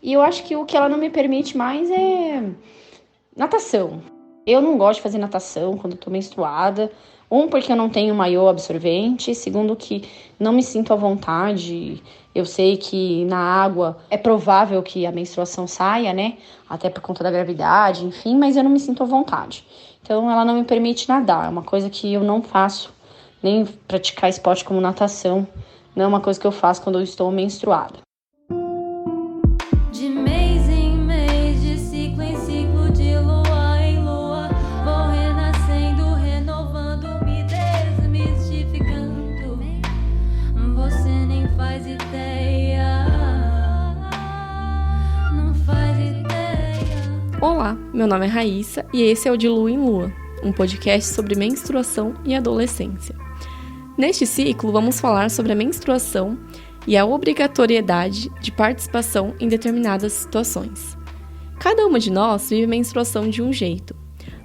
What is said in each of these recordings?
E eu acho que o que ela não me permite mais é natação. Eu não gosto de fazer natação quando eu tô menstruada. Porque eu não tenho maiô absorvente. Segundo, que não me sinto à vontade. Eu sei que na água é provável que a menstruação saia, né? Até por conta da gravidade, enfim. Mas eu não me sinto à vontade. Então, ela não me permite nadar. É uma coisa que eu não faço. Nem praticar esporte como natação. Não é uma coisa que eu faço quando eu estou menstruada. De mês em mês, de ciclo em ciclo, de lua em lua, vou renascendo, renovando, me desmistificando. Você nem faz ideia, não faz ideia. Olá, meu nome é Raíssa e esse é o De Lua em Lua, um podcast sobre menstruação e adolescência. Neste ciclo, vamos falar sobre a menstruação e a obrigatoriedade de participação em determinadas situações. Cada uma de nós vive menstruação de um jeito.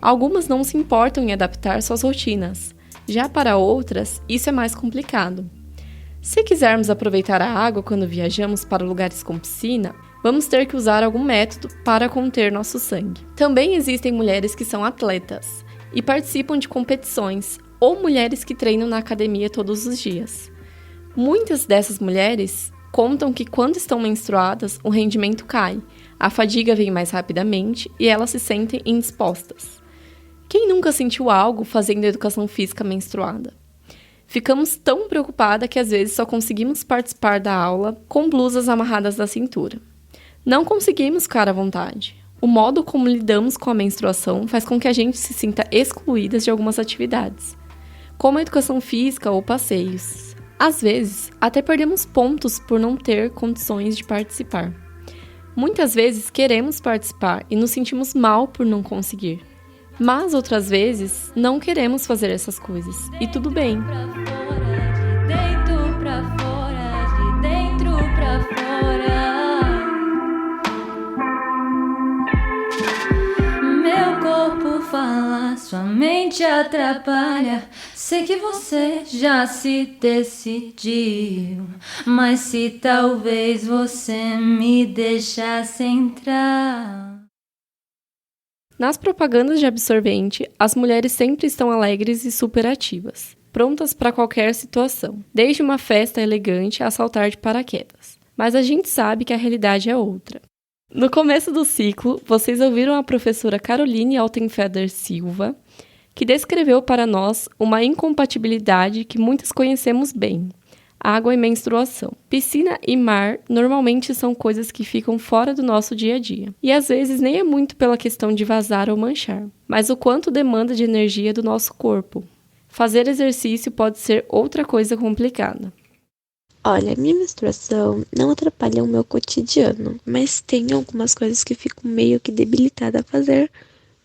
Algumas não se importam em adaptar suas rotinas, já para outras, isso é mais complicado. Se quisermos aproveitar a água quando viajamos para lugares com piscina, vamos ter que usar algum método para conter nosso sangue. Também existem mulheres que são atletas e participam de competições, ou mulheres que treinam na academia todos os dias. Muitas dessas mulheres contam que quando estão menstruadas, o rendimento cai, a fadiga vem mais rapidamente e elas se sentem indispostas. Quem nunca sentiu algo fazendo educação física menstruada? Ficamos tão preocupadas que às vezes só conseguimos participar da aula com blusas amarradas na cintura. Não conseguimos ficar à vontade. O modo como lidamos com a menstruação faz com que a gente se sinta excluídas de algumas atividades, como a educação física ou passeios. Às vezes, até perdemos pontos por não ter condições de participar. Muitas vezes queremos participar e nos sentimos mal por não conseguir. Mas outras vezes, não queremos fazer essas coisas. E tudo bem. De dentro pra fora, de dentro pra fora. Meu corpo fala, sua mente atrapalha. Sei que você já se decidiu, mas se talvez você me deixasse entrar. Nas propagandas de absorvente, as mulheres sempre estão alegres e superativas, prontas para qualquer situação, desde uma festa elegante a saltar de paraquedas. Mas a gente sabe que a realidade é outra. No começo do ciclo, vocês ouviram a professora Caroline Altenfeder Silva, que descreveu para nós uma incompatibilidade que muitas conhecemos bem: água e menstruação. Piscina e mar normalmente são coisas que ficam fora do nosso dia a dia. E às vezes nem é muito pela questão de vazar ou manchar, mas o quanto demanda de energia do nosso corpo. Fazer exercício pode ser outra coisa complicada. Olha, minha menstruação não atrapalha o meu cotidiano, mas tem algumas coisas que fico meio que debilitada a fazer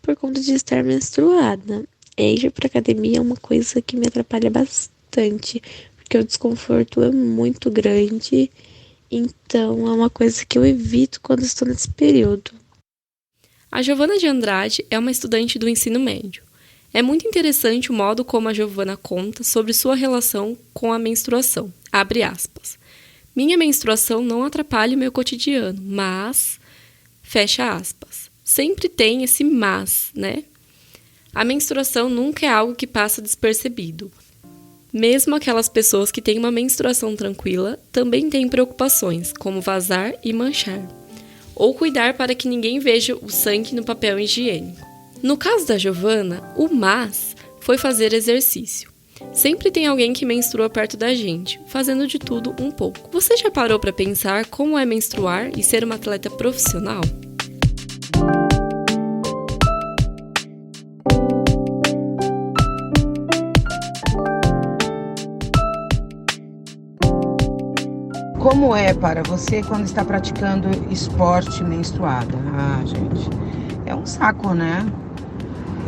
por conta de estar menstruada. Ir para academia é uma coisa que me atrapalha bastante, porque o desconforto é muito grande, então é uma coisa que eu evito quando estou nesse período. A Giovana de Andrade é uma estudante do ensino médio. É muito interessante o modo como a Giovana conta sobre sua relação com a menstruação. Abre aspas. Minha menstruação não atrapalha o meu cotidiano, mas... Fecha aspas. Sempre tem esse mas, né? A menstruação nunca é algo que passa despercebido. Mesmo aquelas pessoas que têm uma menstruação tranquila também têm preocupações, como vazar e manchar, ou cuidar para que ninguém veja o sangue no papel higiênico. No caso da Giovana, o mas foi fazer exercício. Sempre tem alguém que menstrua perto da gente, fazendo de tudo um pouco. Você já parou para pensar como é menstruar e ser uma atleta profissional? Como é para você quando está praticando esporte menstruada? Ah, gente, é um saco, né?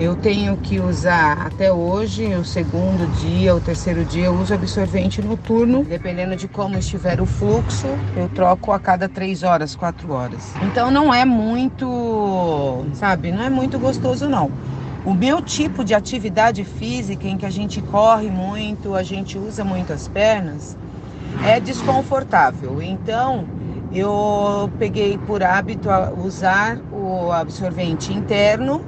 Eu tenho que usar até hoje, o segundo dia, o terceiro dia, eu uso absorvente noturno. Dependendo de como estiver o fluxo, eu troco a cada 3 horas, 4 horas. Então não é muito, não é muito gostoso não. O meu tipo de atividade física em que a gente corre muito, a gente usa muito as pernas, é desconfortável. Então Eu peguei por hábito usar o absorvente interno,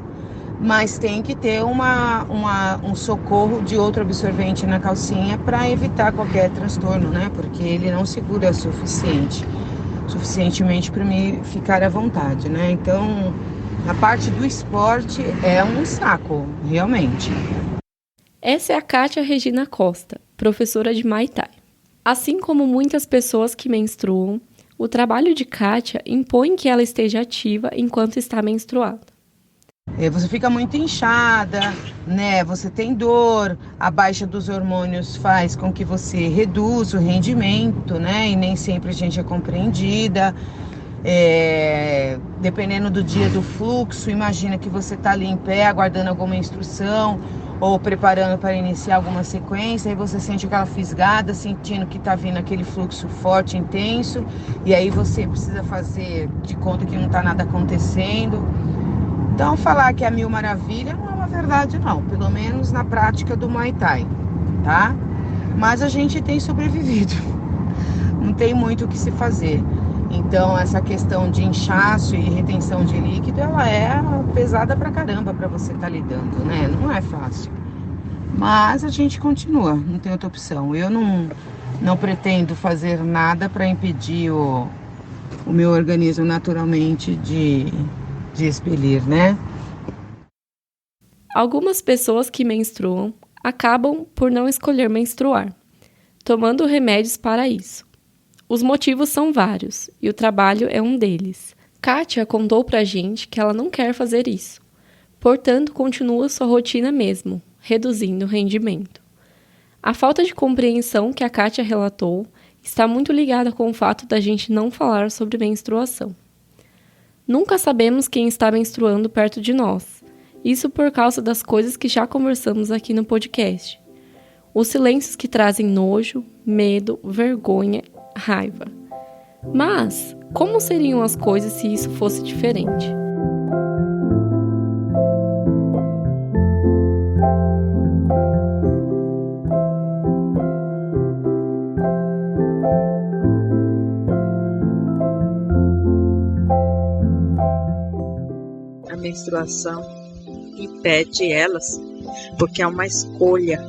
mas tem que ter um socorro de outro absorvente na calcinha para evitar qualquer transtorno, né? Porque ele não segura suficientemente para me ficar à vontade, né? Então, a parte do esporte é um saco, realmente. Essa é a Kátia Regina Costa, professora de Muay Thai. Assim como muitas pessoas que menstruam, o trabalho de Kátia impõe que ela esteja ativa enquanto está menstruada. Você fica muito inchada, né? Você tem dor, a baixa dos hormônios faz com que você reduza o rendimento, né? E nem sempre a gente é compreendida. Dependendo do dia do fluxo, imagina que você está ali em pé aguardando alguma instrução ou preparando para iniciar alguma sequência, e você sente aquela fisgada, sentindo que está vindo aquele fluxo forte, intenso, e aí você precisa fazer de conta que não está nada acontecendo. Então, falar que é mil maravilha não é uma verdade, não, pelo menos na prática do Muay Thai, tá? Mas a gente tem sobrevivido, não tem muito o que se fazer. Então, essa questão de inchaço e retenção de líquido, ela é pesada pra caramba pra você estar lidando, né? Não é fácil. Mas a gente continua, não tem outra opção. Eu não pretendo fazer nada para impedir o meu organismo naturalmente de expelir, né? Algumas pessoas que menstruam acabam por não escolher menstruar, tomando remédios para isso. Os motivos são vários, e o trabalho é um deles. Kátia contou pra gente que ela não quer fazer isso. Portanto, continua sua rotina mesmo, reduzindo o rendimento. A falta de compreensão que a Kátia relatou está muito ligada com o fato da gente não falar sobre menstruação. Nunca sabemos quem está menstruando perto de nós. Isso por causa das coisas que já conversamos aqui no podcast. Os silêncios que trazem nojo, medo, vergonha, raiva. Mas, como seriam as coisas se isso fosse diferente? A menstruação impede elas porque é uma escolha.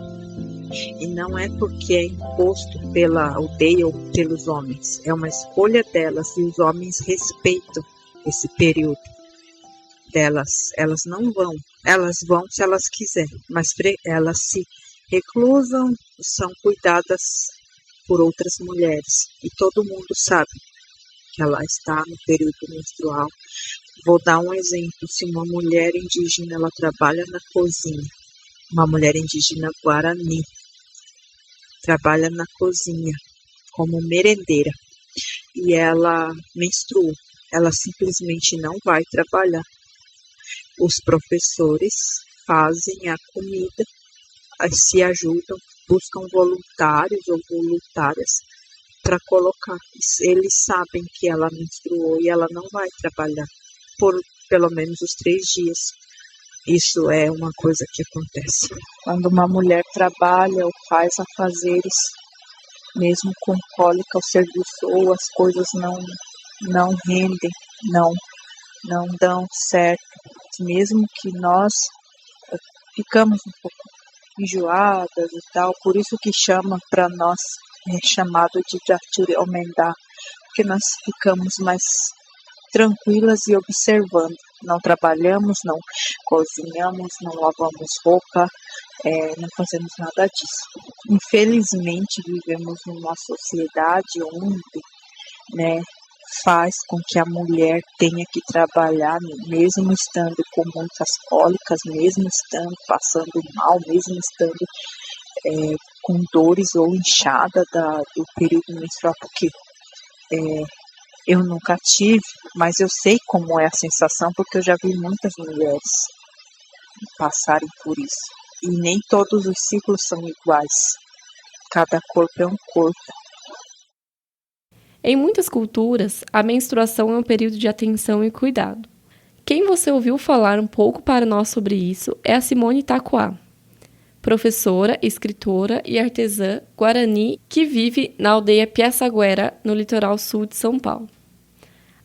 E não é porque é imposto pela aldeia ou pelos homens. É uma escolha delas e os homens respeitam esse período delas. Elas não vão. Elas vão se elas quiserem, mas elas se reclusam e são cuidadas por outras mulheres. E todo mundo sabe que ela está no período menstrual. Vou dar um exemplo. Se uma mulher indígena ela trabalha na cozinha, uma mulher indígena Guarani trabalha na cozinha como merendeira e ela menstrua, ela simplesmente não vai trabalhar. Os professores fazem a comida, se ajudam, buscam voluntários ou voluntárias para colocar. Eles sabem que ela menstruou e ela não vai trabalhar por pelo menos os 3 dias. Isso é uma coisa que acontece. Quando uma mulher trabalha ou faz afazeres, mesmo com cólica ou serviço, ou as coisas não rendem, não dão certo, mesmo que nós ficamos um pouco enjoadas e tal, por isso que chama para nós, é chamado de Jaturi Omendá, porque nós ficamos mais tranquilas e observando. Não trabalhamos, não cozinhamos, não lavamos roupa, não fazemos nada disso. Infelizmente, vivemos numa sociedade onde, faz com que a mulher tenha que trabalhar, mesmo estando com muitas cólicas, mesmo estando passando mal, mesmo estando com dores ou inchada do período menstrual, porque eu nunca tive, mas eu sei como é a sensação, porque eu já vi muitas mulheres passarem por isso. E nem todos os ciclos são iguais. Cada corpo é um corpo. Em muitas culturas, a menstruação é um período de atenção e cuidado. Quem você ouviu falar um pouco para nós sobre isso é a Simone Taquá, professora, escritora e artesã guarani que vive na aldeia Piaçaguera, no litoral sul de São Paulo.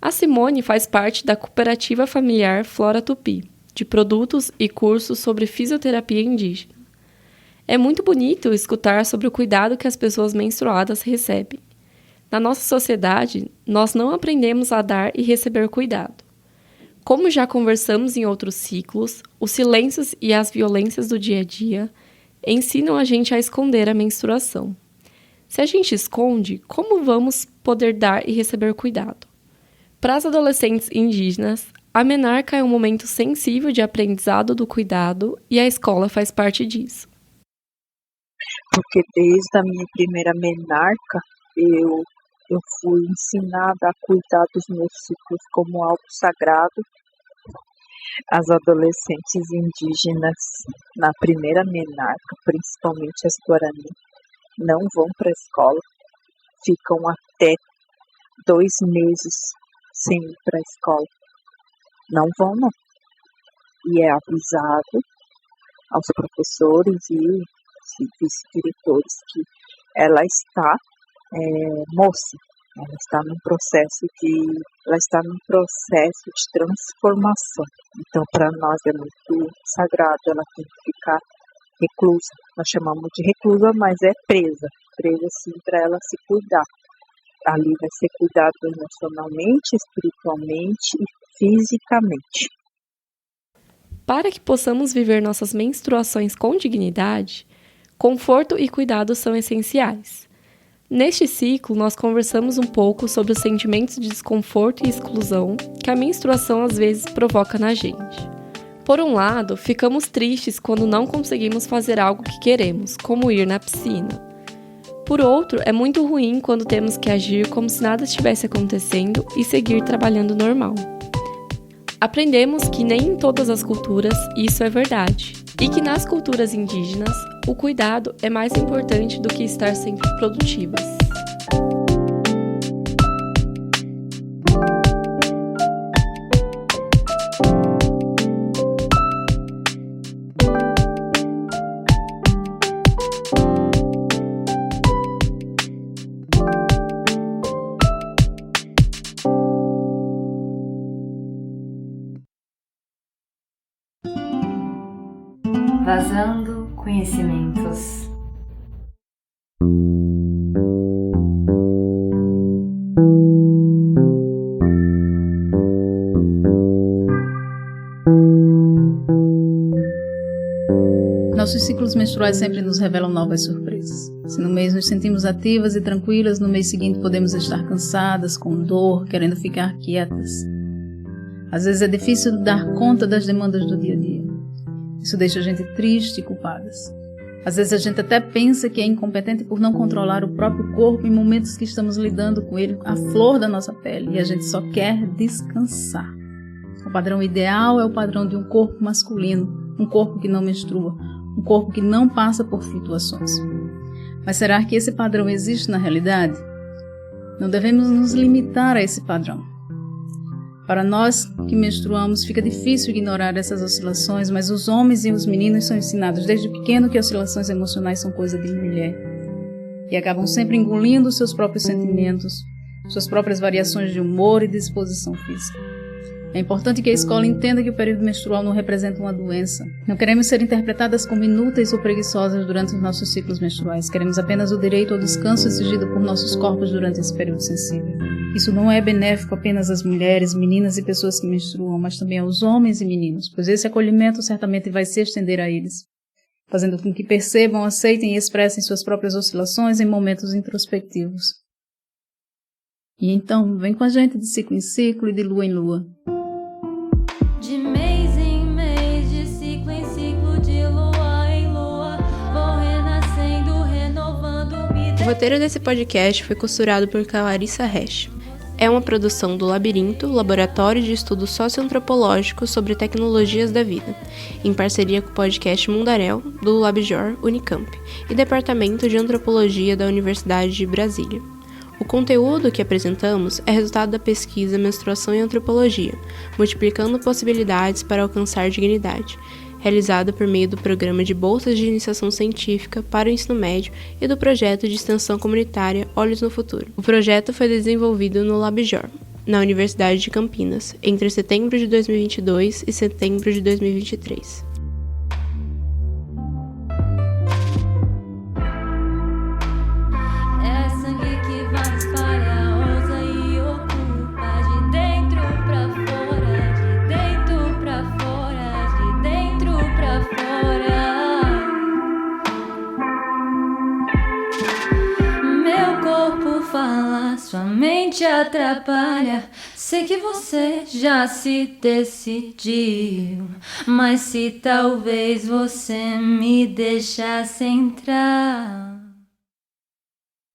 A Simone faz parte da cooperativa familiar Flora Tupi, de produtos e cursos sobre fisioterapia indígena. É muito bonito escutar sobre o cuidado que as pessoas menstruadas recebem. Na nossa sociedade, nós não aprendemos a dar e receber cuidado. Como já conversamos em outros ciclos, os silêncios e as violências do dia a dia ensinam a gente a esconder a menstruação. Se a gente esconde, como vamos poder dar e receber cuidado? Para as adolescentes indígenas, a menarca é um momento sensível de aprendizado do cuidado e a escola faz parte disso. Porque desde a minha primeira menarca, eu fui ensinada a cuidar dos meus ciclos como algo sagrado. As adolescentes indígenas, na primeira menarca, principalmente as Guarani, não vão para a escola, ficam até 2 meses sem ir para a escola. Não vão, não. E é avisado aos professores e vice-diretores que ela está moça, ela está num processo de transformação. Então, para nós é muito sagrado, ela tem que ficar reclusa. Nós chamamos de reclusa, mas é presa sim, para ela se cuidar. Ali vai ser cuidado emocionalmente, espiritualmente e fisicamente. Para que possamos viver nossas menstruações com dignidade, conforto e cuidado são essenciais. Neste ciclo, nós conversamos um pouco sobre os sentimentos de desconforto e exclusão que a menstruação às vezes provoca na gente. Por um lado, ficamos tristes quando não conseguimos fazer algo que queremos, como ir na piscina. Por outro, é muito ruim quando temos que agir como se nada estivesse acontecendo e seguir trabalhando normal. Aprendemos que nem em todas as culturas isso é verdade, e que nas culturas indígenas, o cuidado é mais importante do que estar sempre produtivas. Vazando conhecimentos. Nossos ciclos menstruais sempre nos revelam novas surpresas. Se no mês nos sentimos ativas e tranquilas, no mês seguinte podemos estar cansadas, com dor, querendo ficar quietas. Às vezes é difícil dar conta das demandas do dia a dia. Isso deixa a gente triste e culpadas. Às vezes a gente até pensa que é incompetente por não controlar o próprio corpo em momentos que estamos lidando com ele, a flor da nossa pele, e a gente só quer descansar. O padrão ideal é o padrão de um corpo masculino, um corpo que não menstrua, um corpo que não passa por flutuações. Mas será que esse padrão existe na realidade? Não devemos nos limitar a esse padrão. Para nós que menstruamos, fica difícil ignorar essas oscilações, mas os homens e os meninos são ensinados desde pequeno que oscilações emocionais são coisa de mulher. E acabam sempre engolindo seus próprios sentimentos, suas próprias variações de humor e disposição física. É importante que a escola entenda que o período menstrual não representa uma doença. Não queremos ser interpretadas como inúteis ou preguiçosas durante os nossos ciclos menstruais. Queremos apenas o direito ao descanso exigido por nossos corpos durante esse período sensível. Isso não é benéfico apenas às mulheres, meninas e pessoas que menstruam, mas também aos homens e meninos, pois esse acolhimento certamente vai se estender a eles, fazendo com que percebam, aceitem e expressem suas próprias oscilações em momentos introspectivos. E então, vem com a gente de ciclo em ciclo e de lua em lua. De mês em mês, de ciclo em ciclo, de lua em lua, vou renascendo, renovando-me. O roteiro desse podcast foi costurado por Clarissa Resch. É uma produção do Labirinto, Laboratório de Estudos Socioantropológicos sobre Tecnologias da Vida, em parceria com o podcast Mundaréu, do Labjor Unicamp, e Departamento de Antropologia da Universidade de Brasília. O conteúdo que apresentamos é resultado da pesquisa Menstruação e Antropologia, multiplicando possibilidades para alcançar dignidade, realizada por meio do Programa de Bolsas de Iniciação Científica para o Ensino Médio e do projeto de extensão comunitária Olhos no Futuro. O projeto foi desenvolvido no Labjor. na Universidade de Campinas, entre setembro de 2022 e setembro de 2023. É sangue que vai espalhar, ousa e ocupa de dentro pra fora, de dentro pra fora, de dentro pra fora. Meu corpo fala, sua mente atrapalha. Sei que você já se decidiu, mas se talvez você me deixasse entrar.